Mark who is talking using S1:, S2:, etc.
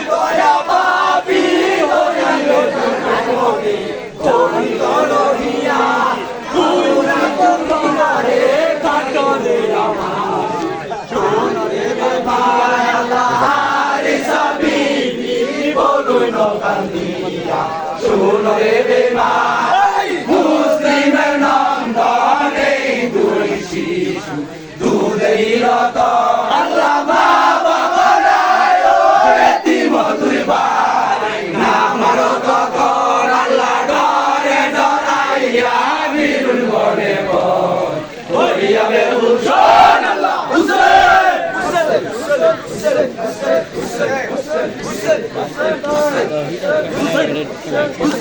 S1: দয়া পাপি হইল জনমনি চরিতর হিয়া পুরা তোমারে কাটলে আমার চরণে ভাই আল্লাহর সাবিনি বলুন কান্দিয়া শুনরে বেমাই মুসলিমের নন্দনে দুই শিশু দুধেই রত আল্লাহ মা বাবা রায় এতিম দুই ভাই না মারো তখন আল্লাহ ডরে ডরাইয়া বীরুল বনে বল হইয়া বেহুশন আল্লাহ হুসেন হুসেন হুসেন হুসেন হুসেন হুসেন হুসেন হুসেন